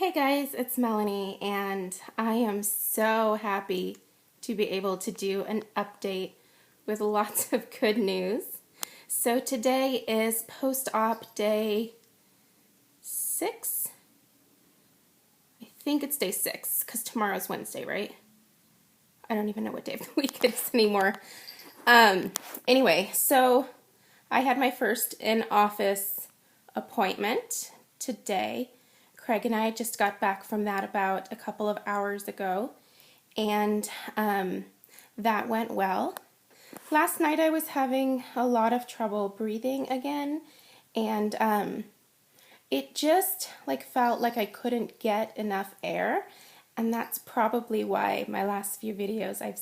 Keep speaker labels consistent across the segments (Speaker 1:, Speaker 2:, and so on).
Speaker 1: Hey guys, it's Melanie, and I am so happy to be able to do an update with lots of good news. So today is post-op day 6. I think it's day 6 because tomorrow's Wednesday, right? I don't even know what day of the week it is anymore. Anyway, so I had my first in-office appointment today. Craig and I just got back from that about a couple of hours ago, and that went well. Last night I was having a lot of trouble breathing again, and it just felt like I couldn't get enough air, and that's probably why my last few videos I've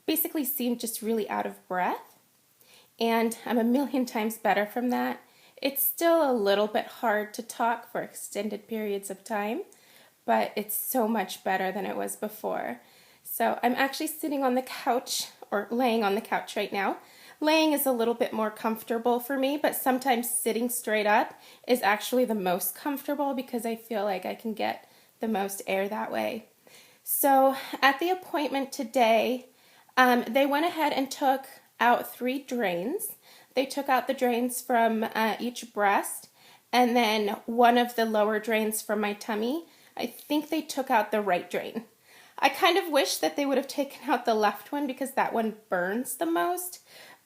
Speaker 1: basically seemed just really out of breath, and I'm a million times better from that. It's still a little bit hard to talk for extended periods of time, but it's so much better than it was before. So I'm actually sitting on the couch, or laying on the couch right now. Laying is a little bit more comfortable for me, but sometimes sitting straight up is actually the most comfortable because I feel like I can get the most air that way. So at the appointment today, they went ahead and took out 3 drains. They took out the drains from each breast, and then one of the lower drains from my tummy. I think they took out the right drain. I kind of wish that they would have taken out the left one because that one burns the most,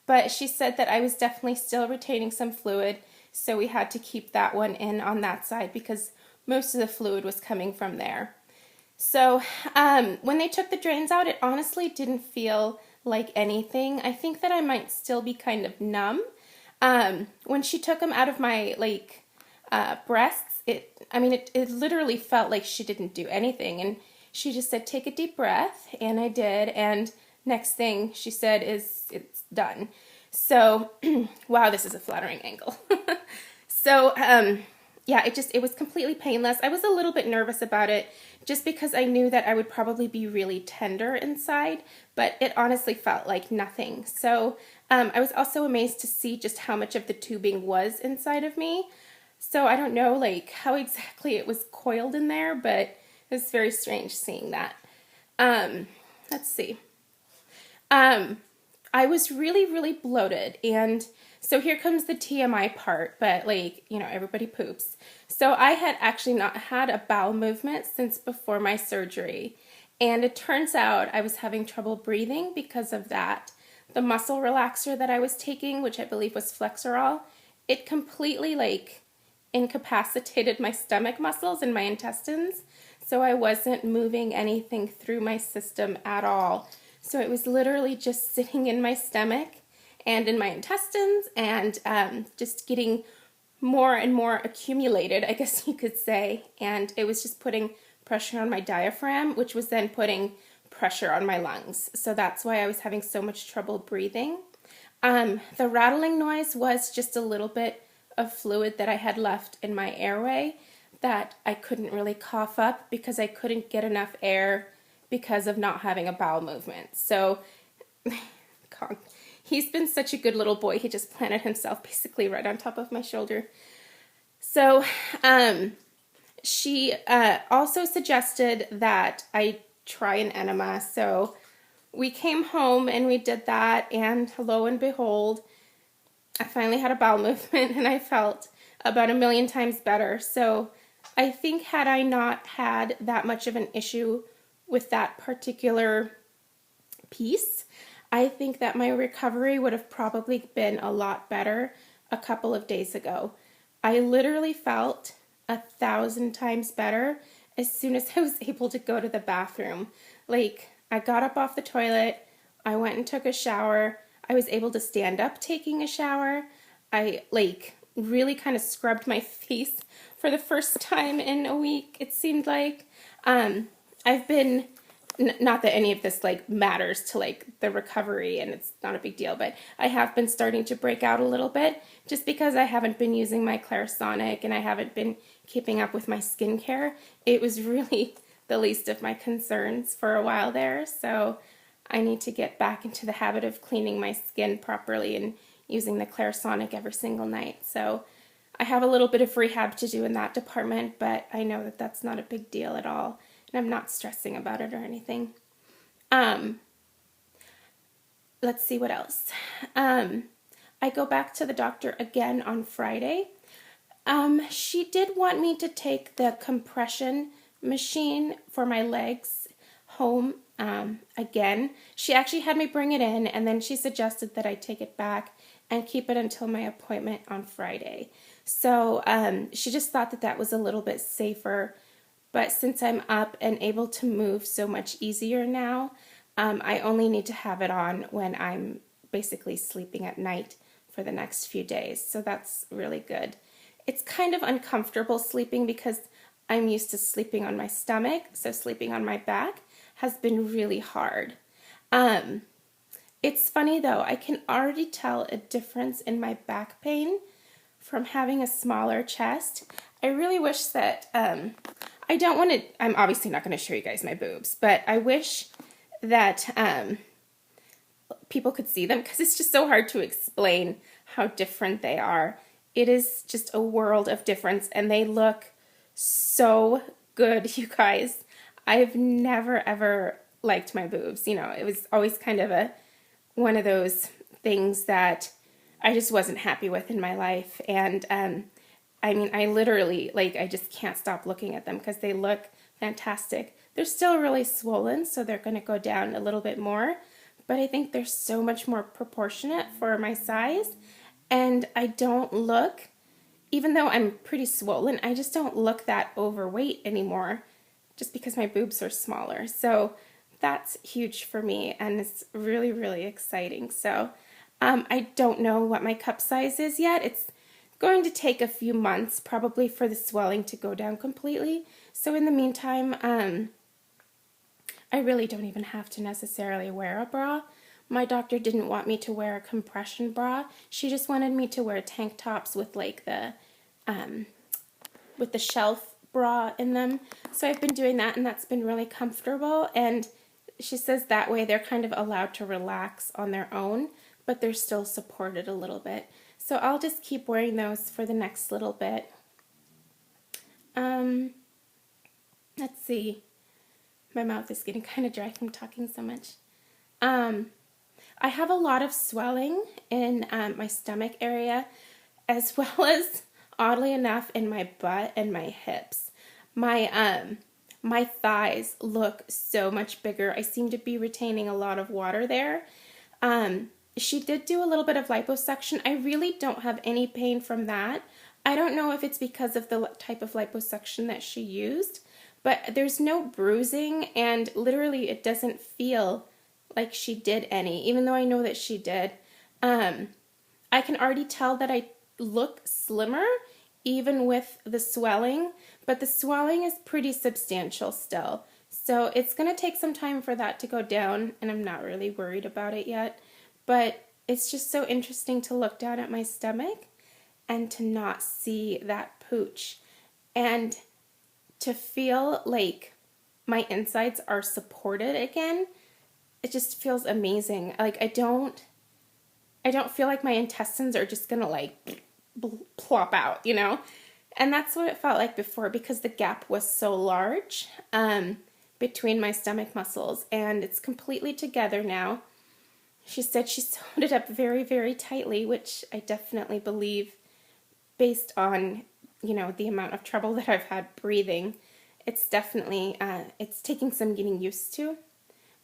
Speaker 1: but she said that I was definitely still retaining some fluid, so we had to keep that one in on that side because most of the fluid was coming from there. So when they took the drains out, it honestly didn't feel like anything. I think that I might still be kind of numb. When she took them out of my breasts, it literally felt like she didn't do anything, and she just said, take a deep breath, and I did, and next thing she said is, it's done. So, wow, this is a flattering angle. So, yeah, it was completely painless. I was a little bit nervous about it just because I knew that I would probably be really tender inside, but it honestly felt like nothing. So I was also amazed to see just how much of the tubing was inside of me. So I don't know how exactly it was coiled in there, but it was very strange seeing that. Let's see. I was really, really bloated, and so here comes the TMI part, but everybody poops. So I had actually not had a bowel movement since before my surgery, and it turns out I was having trouble breathing because of that. The muscle relaxer that I was taking, which I believe was Flexerol, it completely incapacitated my stomach muscles and my intestines, so I wasn't moving anything through my system at all. So it was literally just sitting in my stomach and in my intestines, and just getting more and more accumulated, I guess you could say, and it was just putting pressure on my diaphragm, which was then putting pressure on my lungs. So that's why I was having so much trouble breathing. The rattling noise was just a little bit of fluid that I had left in my airway that I couldn't really cough up because I couldn't get enough air because of not having a bowel movement. So he's been such a good little boy. He just planted himself basically right on top of my shoulder. So she also suggested that I try an enema. So we came home and we did that, and lo and behold, I finally had a bowel movement, and I felt about 1,000,000 times better. So I think had I not had that much of an issue with that particular piece, I think that my recovery would have probably been a lot better a couple of days ago. I literally felt 1,000 times better as soon as I was able to go to the bathroom. I got up off the toilet, I went and took a shower, I was able to stand up taking a shower, I really kind of scrubbed my face for the first time in a week, it seemed like. I've been, not that any of this matters to the recovery, and it's not a big deal, but I have been starting to break out a little bit just because I haven't been using my Clarisonic and I haven't been keeping up with my skincare. It was really the least of my concerns for a while there, so I need to get back into the habit of cleaning my skin properly and using the Clarisonic every single night. So I have a little bit of rehab to do in that department, but I know that that's not a big deal at all, and I'm not stressing about it or anything. Let's see what else. I go back to the doctor again on Friday. She did want me to take the compression machine for my legs home again. She actually had me bring it in, and then she suggested that I take it back and keep it until my appointment on Friday. So she just thought that that was a little bit safer. But since I'm up and able to move so much easier now, I only need to have it on when I'm basically sleeping at night for the next few days. So that's really good. It's kind of uncomfortable sleeping because I'm used to sleeping on my stomach, so sleeping on my back has been really hard. It's funny though, I can already tell a difference in my back pain from having a smaller chest. I really wish that, I don't want to, I'm obviously not going to show you guys my boobs, but I wish that people could see them because it's just so hard to explain how different they are. It is just a world of difference, and they look so good, you guys. I've never ever liked my boobs. You know, it was always kind of one of those things that I just wasn't happy with in my life. And I mean, I literally, like, I just can't stop looking at them because they look fantastic. They're still really swollen, so they're going to go down a little bit more. But I think they're so much more proportionate for my size. And I don't look, even though I'm pretty swollen, I just don't look that overweight anymore just because my boobs are smaller. So that's huge for me, and it's really, really exciting. So I don't know what my cup size is yet. It's going to take a few months probably for the swelling to go down completely. So in the meantime, I really don't even have to necessarily wear a bra. My doctor didn't want me to wear a compression bra. She just wanted me to wear tank tops with like the shelf bra in them. So I've been doing that, and that's been really comfortable. And she says that way they're kind of allowed to relax on their own, but they're still supported a little bit. So I'll just keep wearing those for the next little bit. Let's see. My mouth is getting kind of dry from talking so much. I have a lot of swelling in my stomach area, as well as, oddly enough, in my butt and my hips. My thighs look so much bigger. I seem to be retaining a lot of water there. She did do a little bit of liposuction. I really don't have any pain from that. I don't know if it's because of the type of liposuction that she used, but there's no bruising, and literally it doesn't feel like she did any, even though I know that she did. I can already tell that I look slimmer even with the swelling, but the swelling is pretty substantial still. So it's going to take some time for that to go down, and I'm not really worried about it yet. But it's just so interesting to look down at my stomach and to not see that pooch, and to feel like my insides are supported again. It just feels amazing. Like I don't feel like my intestines are just gonna like plop out, you know? And that's what it felt like before, because the gap was so large between my stomach muscles, and it's completely together now. She said she sewed it up very, very tightly, which I definitely believe based on, you know, the amount of trouble that I've had breathing. It's definitely, it's taking some getting used to,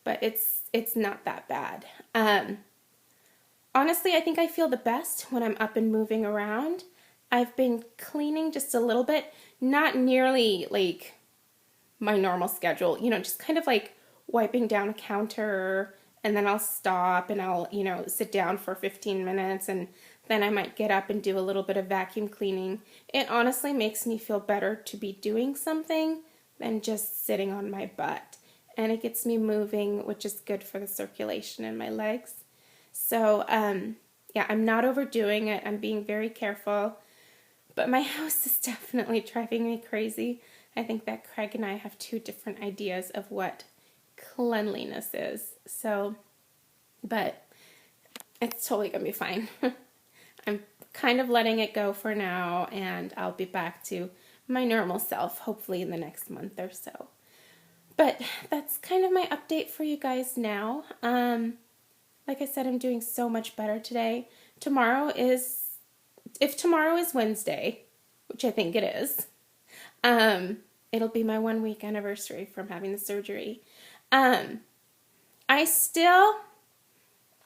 Speaker 1: but it's not that bad. Honestly, I think I feel the best when I'm up and moving around. I've been cleaning just a little bit, not nearly like my normal schedule, you know, just kind of like wiping down a counter, and then I'll stop and I'll, you know, sit down for 15 minutes, and then I might get up and do a little bit of vacuum cleaning. It honestly makes me feel better to be doing something than just sitting on my butt. And it gets me moving, which is good for the circulation in my legs. So, yeah, I'm not overdoing it. I'm being very careful. But my house is definitely driving me crazy. I think that Craig and I have two different ideas of what cleanliness is. So, but it's totally gonna be fine. I'm kind of letting it go for now, and I'll be back to my normal self, hopefully in the next month or so. But that's kind of my update for you guys now. Like I said, I'm doing so much better today. If tomorrow is Wednesday, which I think it is, it'll be my 1 week anniversary from having the surgery.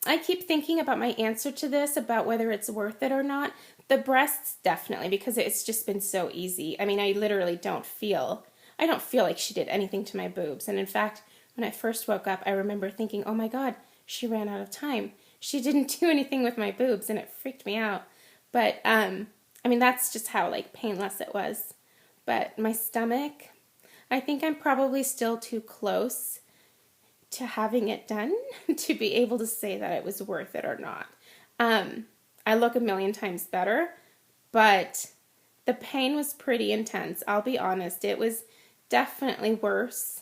Speaker 1: I keep thinking about my answer to this, about whether it's worth it or not. The breasts, definitely, because it's just been so easy. I mean, I literally don't feel like she did anything to my boobs. And in fact, when I first woke up, I remember thinking, oh my God, she ran out of time. She didn't do anything with my boobs, and it freaked me out. But, I mean, that's just how, like, painless it was. But my stomach, I think I'm probably still too close to having it done to be able to say that it was worth it or not. I look a million times better, but the pain was pretty intense. I'll be honest, it was definitely worse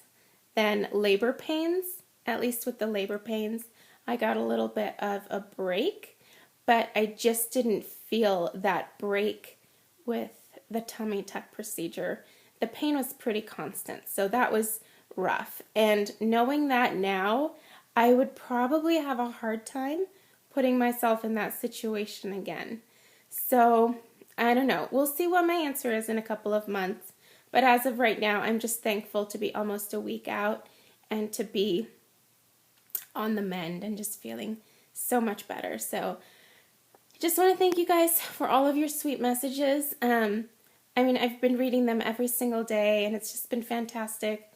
Speaker 1: than labor pains. At least with the labor pains, I got a little bit of a break, but I just didn't feel that break with the tummy tuck procedure. The pain was pretty constant, so that was rough. And knowing that now, I would probably have a hard time putting myself in that situation again. So, I don't know. We'll see what my answer is in a couple of months. But as of right now, I'm just thankful to be almost a week out and to be on the mend and just feeling so much better. So, I just want to thank you guys for all of your sweet messages. I mean, I've been reading them every single day, and it's just been fantastic.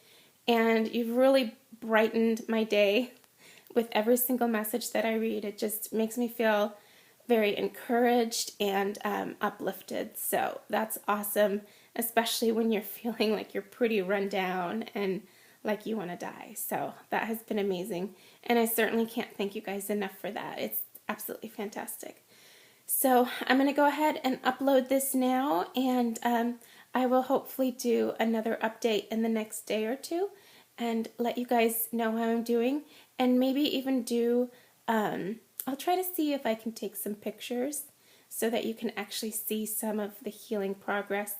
Speaker 1: And you've really brightened my day with every single message that I read. It just makes me feel very encouraged and uplifted. So that's awesome, especially when you're feeling like you're pretty run down and like you want to die. So that has been amazing. And I certainly can't thank you guys enough for that. It's absolutely fantastic. So I'm going to go ahead and upload this now, and I will hopefully do another update in the next day or two and let you guys know how I'm doing, and maybe even do, I'll try to see if I can take some pictures so that you can actually see some of the healing progress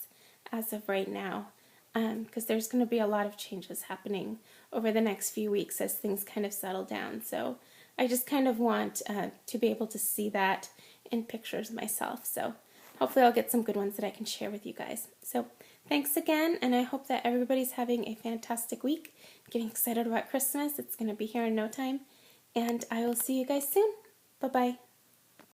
Speaker 1: as of right now, because there's going to be a lot of changes happening over the next few weeks as things kind of settle down. So I just kind of want to be able to see that in pictures myself. So hopefully I'll get some good ones that I can share with you guys. So thanks again, and I hope that everybody's having a fantastic week. Getting excited about Christmas. It's going to be here in no time. And I will see you guys soon. Bye-bye.